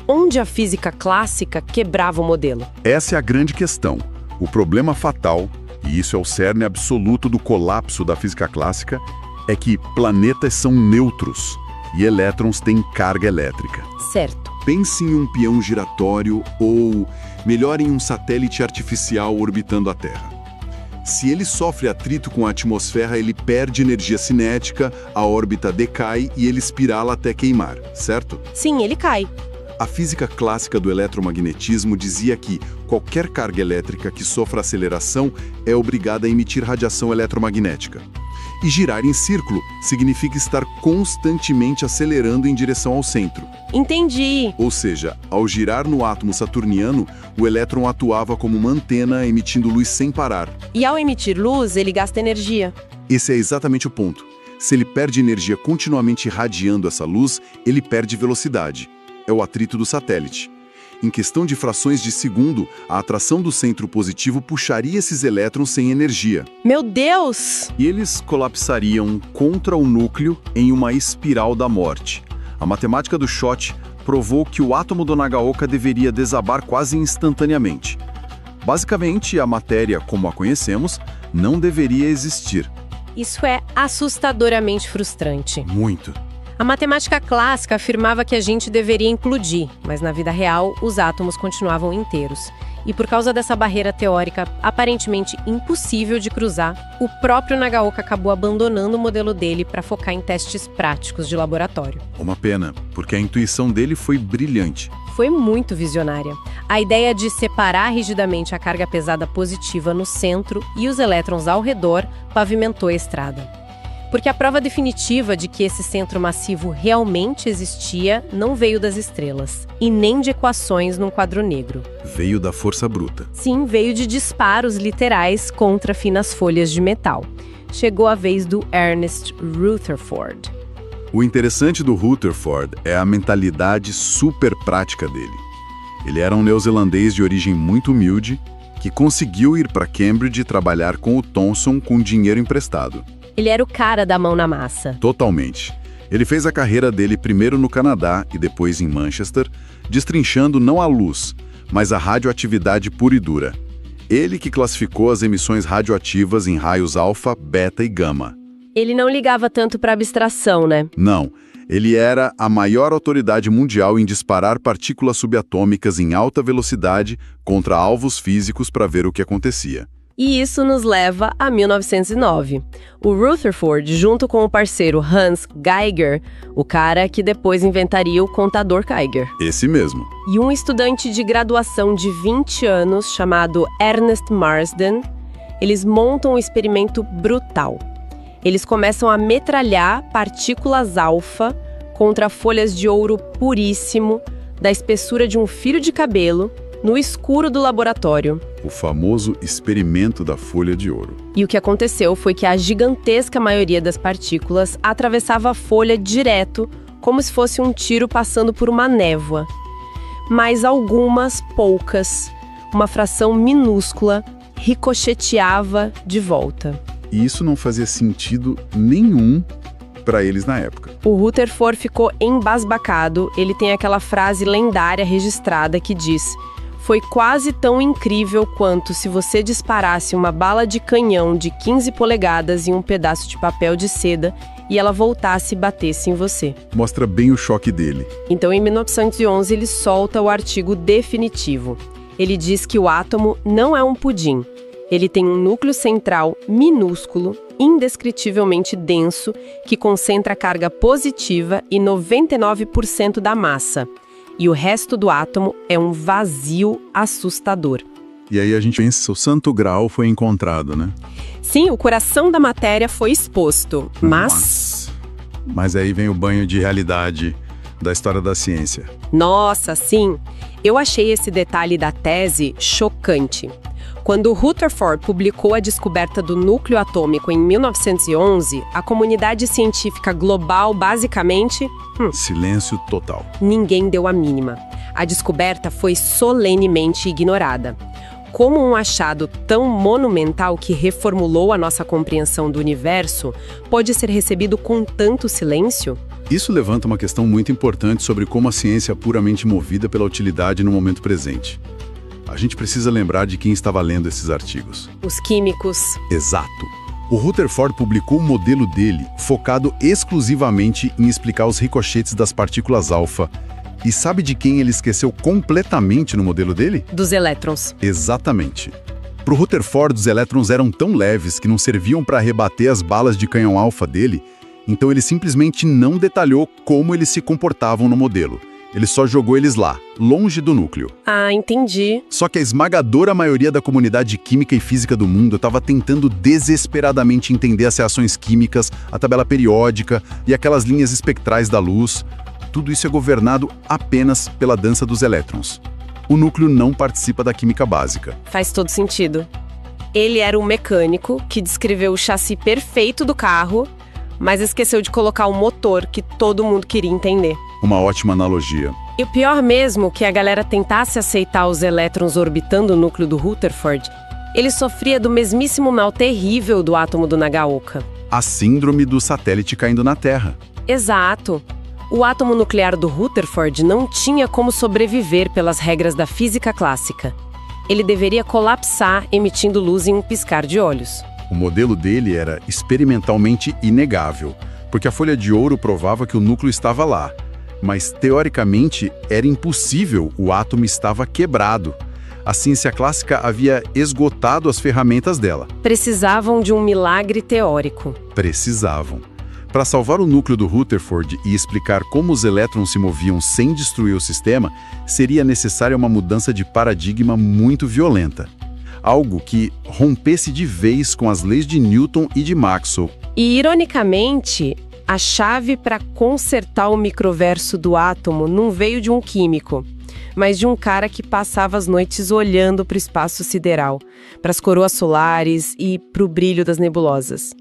onde a física clássica quebrava o modelo? Essa é a grande questão. O problema fatal, e isso é o cerne absoluto do colapso da física clássica, é que planetas são neutros e elétrons têm carga elétrica. Certo. Pense em um peão giratório ou, melhor, em um satélite artificial orbitando a Terra. Se ele sofre atrito com a atmosfera, ele perde energia cinética, a órbita decai e ele espirala até queimar, certo? Sim, ele cai. A física clássica do eletromagnetismo dizia que qualquer carga elétrica que sofra aceleração é obrigada a emitir radiação eletromagnética. E girar em círculo significa estar constantemente acelerando em direção ao centro. Entendi. Ou seja, ao girar no átomo saturniano, o elétron atuava como uma antena emitindo luz sem parar. E ao emitir luz, ele gasta energia. Esse é exatamente o ponto. Se ele perde energia continuamente irradiando essa luz, ele perde velocidade. É o atrito do satélite. Em questão de frações de segundo, a atração do centro positivo puxaria esses elétrons sem energia. Meu Deus! E eles colapsariam contra o núcleo em uma espiral da morte. A matemática do Schott provou que o átomo do Nagaoka deveria desabar quase instantaneamente. Basicamente, a matéria, como a conhecemos, não deveria existir. Isso é assustadoramente frustrante. Muito. A matemática clássica afirmava que a gente deveria implodir, mas na vida real, os átomos continuavam inteiros. E por causa dessa barreira teórica aparentemente impossível de cruzar, o próprio Nagaoka acabou abandonando o modelo dele para focar em testes práticos de laboratório. Uma pena, porque a intuição dele foi brilhante. Foi muito visionária. A ideia de separar rigidamente a carga pesada positiva no centro e os elétrons ao redor pavimentou a estrada. Porque a prova definitiva de que esse centro massivo realmente existia não veio das estrelas, e nem de equações num quadro negro. Veio da força bruta. Sim, veio de disparos literais contra finas folhas de metal. Chegou a vez do Ernest Rutherford. O interessante do Rutherford é a mentalidade super prática dele. Ele era um neozelandês de origem muito humilde, que conseguiu ir para Cambridge e trabalhar com o Thomson com dinheiro emprestado. Ele era o cara da mão na massa. Totalmente. Ele fez a carreira dele primeiro no Canadá e depois em Manchester, destrinchando não a luz, mas a radioatividade pura e dura. Ele que classificou as emissões radioativas em raios alfa, beta e gama. Ele não ligava tanto para abstração, né? Não. Ele era a maior autoridade mundial em disparar partículas subatômicas em alta velocidade contra alvos físicos para ver o que acontecia. E isso nos leva a 1909. O Rutherford, junto com o parceiro Hans Geiger, o cara que depois inventaria o contador Geiger. Esse mesmo. E um estudante de graduação de 20 anos chamado Ernest Marsden, eles montam um experimento brutal. Eles começam a metralhar partículas alfa contra folhas de ouro puríssimo, da espessura de um fio de cabelo, no escuro do laboratório. O famoso experimento da folha de ouro. E o que aconteceu foi que a gigantesca maioria das partículas atravessava a folha direto, como se fosse um tiro passando por uma névoa. Mas algumas, poucas, uma fração minúscula, ricocheteava de volta. E isso não fazia sentido nenhum para eles na época. O Rutherford ficou embasbacado. Ele tem aquela frase lendária registrada que diz: "Foi quase tão incrível quanto se você disparasse uma bala de canhão de 15 polegadas em um pedaço de papel de seda e ela voltasse e batesse em você." Mostra bem o choque dele. Então, em 1911, ele solta o artigo definitivo. Ele diz que o átomo não é um pudim. Ele tem um núcleo central minúsculo, indescritivelmente denso, que concentra a carga positiva e 99% da massa. E o resto do átomo é um vazio assustador. E aí a gente pensa, o santo grau foi encontrado, né? Sim, o coração da matéria foi exposto, mas aí vem o banho de realidade da história da ciência. Nossa, sim! Eu achei esse detalhe da tese chocante. Quando Rutherford publicou a descoberta do núcleo atômico em 1911, a comunidade científica global basicamente... Silêncio total. Ninguém deu a mínima. A descoberta foi solenemente ignorada. como um achado tão monumental que reformulou a nossa compreensão do universo pode ser recebido com tanto silêncio? Isso levanta uma questão muito importante sobre como a ciência é puramente movida pela utilidade no momento presente. A gente precisa lembrar de quem estava lendo esses artigos. Os químicos. Exato. O Rutherford publicou um modelo dele focado exclusivamente em explicar os ricochetes das partículas alfa. E sabe de quem ele esqueceu completamente no modelo dele? Dos elétrons. Exatamente. Para o Rutherford, os elétrons eram tão leves que não serviam para rebater as balas de canhão alfa dele, então ele simplesmente não detalhou como eles se comportavam no modelo. Ele só jogou eles lá, longe do núcleo. Ah, entendi. Só que a esmagadora maioria da comunidade química e física do mundo estava tentando desesperadamente entender as reações químicas, a tabela periódica e aquelas linhas espectrais da luz. Tudo isso é governado apenas pela dança dos elétrons. O núcleo não participa da química básica. Faz todo sentido. Ele era um mecânico que descreveu o chassi perfeito do carro, mas esqueceu de colocar o motor que todo mundo queria entender. Uma ótima analogia. E o pior mesmo, que a galera tentasse aceitar os elétrons orbitando o núcleo do Rutherford, ele sofria do mesmíssimo mal terrível do átomo do Nagaoka. A síndrome do satélite caindo na Terra. Exato. O átomo nuclear do Rutherford não tinha como sobreviver pelas regras da física clássica. Ele deveria colapsar, emitindo luz em um piscar de olhos. O modelo dele era experimentalmente inegável, porque a folha de ouro provava que o núcleo estava lá. Mas, teoricamente, era impossível, o átomo estava quebrado. A ciência clássica havia esgotado as ferramentas dela. Precisavam de um milagre teórico. Precisavam. Para salvar o núcleo do Rutherford e explicar como os elétrons se moviam sem destruir o sistema, seria necessária uma mudança de paradigma muito violenta. Algo que rompesse de vez com as leis de Newton e de Maxwell. E, ironicamente, a chave para consertar o microverso do átomo não veio de um químico, mas de um cara que passava as noites olhando para o espaço sideral, para as coroas solares e para o brilho das nebulosas.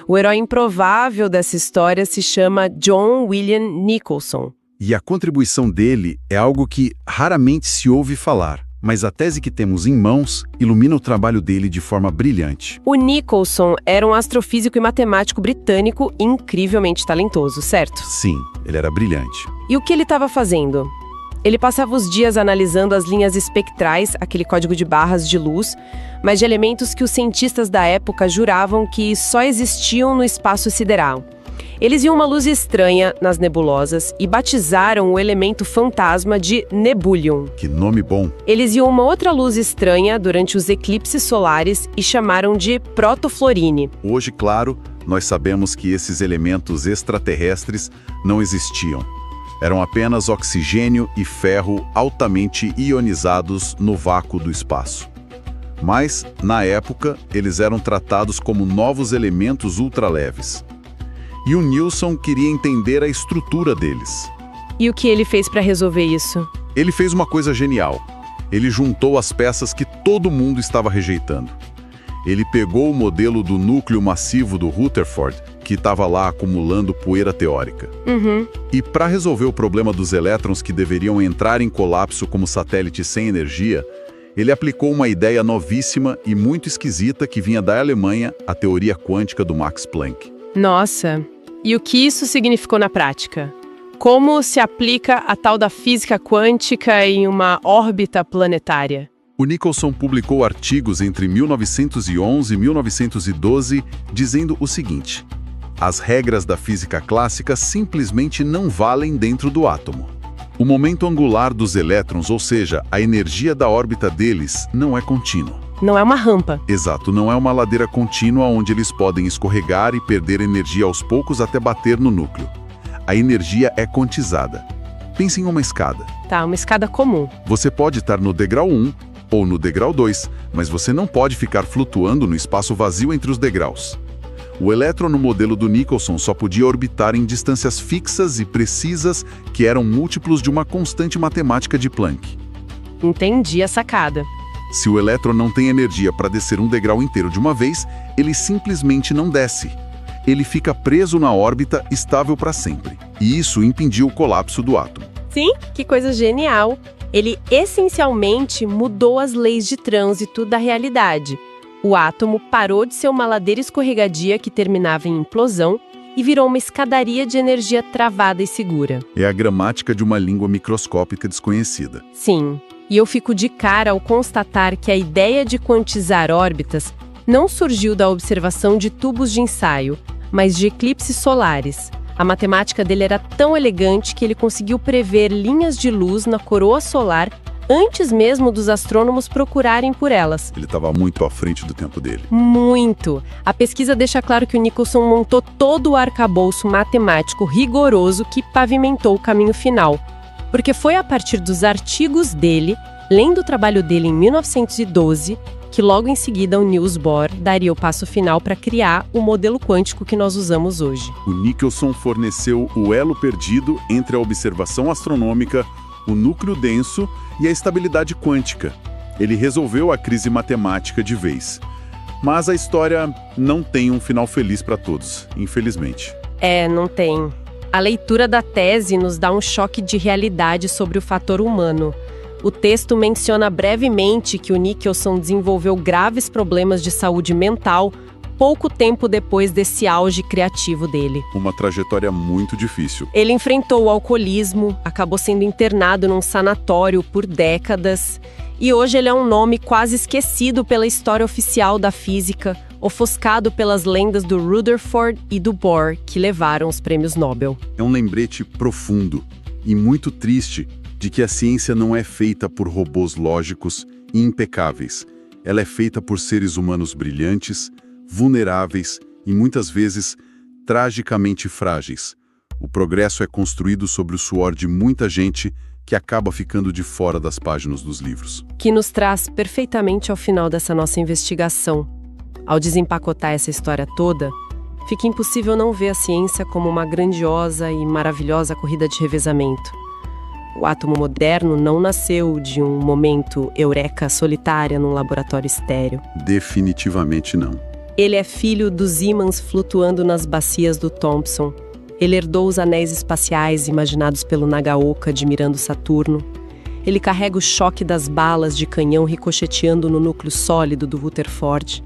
O herói improvável dessa história se chama John William Nicholson. E a contribuição dele é algo que raramente se ouve falar, mas a tese que temos em mãos ilumina o trabalho dele de forma brilhante. O Nicholson era um astrofísico e matemático britânico incrivelmente talentoso, certo? Sim, ele era brilhante. E o que ele estava fazendo? Ele passava os dias analisando as linhas espectrais, aquele código de barras de luz, mas de elementos que os cientistas da época juravam que só existiam no espaço sideral. Eles viam uma luz estranha nas nebulosas e batizaram o elemento fantasma de Nebulion. Que nome bom! Eles viam uma outra luz estranha durante os eclipses solares e chamaram de Protofluorine. Hoje, claro, nós sabemos que esses elementos extraterrestres não existiam. Eram apenas oxigênio e ferro altamente ionizados no vácuo do espaço. Mas, na época, eles eram tratados como novos elementos ultraleves. E o Nilsson queria entender a estrutura deles. E o que ele fez para resolver isso? Ele fez uma coisa genial. Ele juntou as peças que todo mundo estava rejeitando. Ele pegou o modelo do núcleo massivo do Rutherford, que estava lá acumulando poeira teórica. E para resolver o problema dos elétrons que deveriam entrar em colapso como satélites sem energia, ele aplicou uma ideia novíssima e muito esquisita que vinha da Alemanha, a teoria quântica do Max Planck. Nossa, e o que isso significou na prática? Como se aplica a tal da física quântica em uma órbita planetária? O Nicholson publicou artigos entre 1911 e 1912 dizendo o seguinte: as regras da física clássica simplesmente não valem dentro do átomo. O momento angular dos elétrons, ou seja, a energia da órbita deles, não é contínua. Não é uma rampa. Exato, não é uma ladeira contínua onde eles podem escorregar e perder energia aos poucos até bater no núcleo. A energia é quantizada. Pense em uma escada. Tá, uma escada comum. Você pode estar no degrau 1 ou no degrau 2, mas você não pode ficar flutuando no espaço vazio entre os degraus. O elétron no modelo do Nicholson só podia orbitar em distâncias fixas e precisas que eram múltiplos de uma constante matemática de Planck. Entendi a sacada. Se o elétron não tem energia para descer um degrau inteiro de uma vez, ele simplesmente não desce. Ele fica preso na órbita estável para sempre. E isso impediu o colapso do átomo. Sim, que coisa genial. Ele essencialmente mudou as leis de trânsito da realidade. O átomo parou de ser uma ladeira escorregadia que terminava em implosão e virou uma escadaria de energia travada e segura. É a gramática de uma língua microscópica desconhecida. Sim, e eu fico de cara ao constatar que a ideia de quantizar órbitas não surgiu da observação de tubos de ensaio, mas de eclipses solares. A matemática dele era tão elegante que ele conseguiu prever linhas de luz na coroa solar antes mesmo dos astrônomos procurarem por elas. Ele estava muito à frente do tempo dele. Muito! A pesquisa deixa claro que o Nicholson montou todo o arcabouço matemático rigoroso que pavimentou o caminho final. Porque foi a partir dos artigos dele, lendo o trabalho dele em 1912, que logo em seguida o Niels Bohr daria o passo final para criar o modelo quântico que nós usamos hoje. O Nicholson forneceu o elo perdido entre a observação astronômica, o núcleo denso e a estabilidade quântica. Ele resolveu a crise matemática de vez. Mas a história não tem um final feliz para todos, infelizmente. Não tem. A leitura da tese nos dá um choque de realidade sobre o fator humano. O texto menciona brevemente que o Nicholson desenvolveu graves problemas de saúde mental pouco tempo depois desse auge criativo dele. Uma trajetória muito difícil. Ele enfrentou o alcoolismo, acabou sendo internado num sanatório por décadas, e hoje ele é um nome quase esquecido pela história oficial da física, ofuscado pelas lendas do Rutherford e do Bohr, que levaram os prêmios Nobel. É um lembrete profundo e muito triste de que a ciência não é feita por robôs lógicos e impecáveis. Ela é feita por seres humanos brilhantes, vulneráveis e muitas vezes tragicamente frágeis. O progresso é construído sobre o suor de muita gente que acaba ficando de fora das páginas dos livros. Que nos traz perfeitamente ao final dessa nossa investigação. Ao desempacotar essa história toda, fica impossível não ver a ciência como uma grandiosa e maravilhosa corrida de revezamento. O átomo moderno não nasceu de um momento eureka solitária num laboratório estéril. Definitivamente não. Ele é filho dos ímãs flutuando nas bacias do Thomson. Ele herdou os anéis espaciais imaginados pelo Nagaoka admirando Saturno. Ele carrega o choque das balas de canhão ricocheteando no núcleo sólido do Rutherford.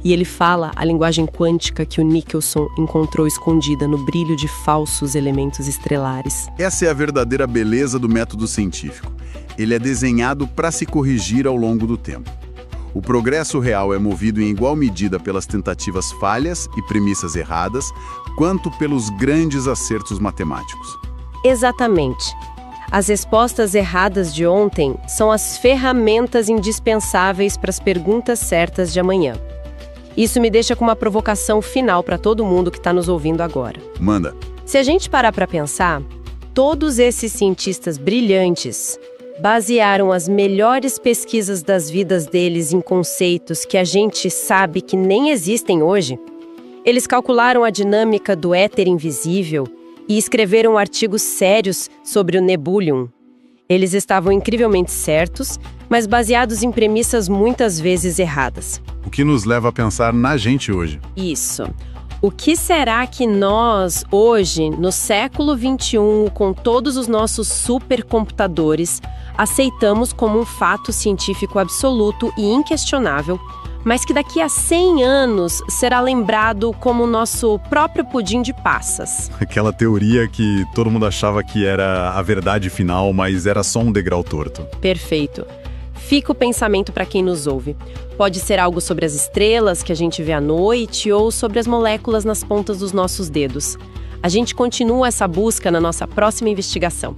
E ele fala a linguagem quântica que o Nicholson encontrou escondida no brilho de falsos elementos estelares. Essa é a verdadeira beleza do método científico. Ele é desenhado para se corrigir ao longo do tempo. O progresso real é movido em igual medida pelas tentativas falhas e premissas erradas, quanto pelos grandes acertos matemáticos. Exatamente. As respostas erradas de ontem são as ferramentas indispensáveis para as perguntas certas de amanhã. Isso me deixa com uma provocação final para todo mundo que está nos ouvindo agora. Manda. Se a gente parar para pensar, todos esses cientistas brilhantes basearam as melhores pesquisas das vidas deles em conceitos que a gente sabe que nem existem hoje. Eles calcularam a dinâmica do éter invisível e escreveram artigos sérios sobre o Nebulium. Eles estavam incrivelmente certos, mas baseados em premissas muitas vezes erradas. O que nos leva a pensar na gente hoje. Isso. O que será que nós, hoje, no século XXI, com todos os nossos supercomputadores, aceitamos como um fato científico absoluto e inquestionável, mas que daqui a 100 anos será lembrado como o nosso próprio pudim de passas? Aquela teoria que todo mundo achava que era a verdade final, mas era só um degrau torto. Perfeito. Fica o pensamento para quem nos ouve. Pode ser algo sobre as estrelas que a gente vê à noite ou sobre as moléculas nas pontas dos nossos dedos. A gente continua essa busca na nossa próxima investigação.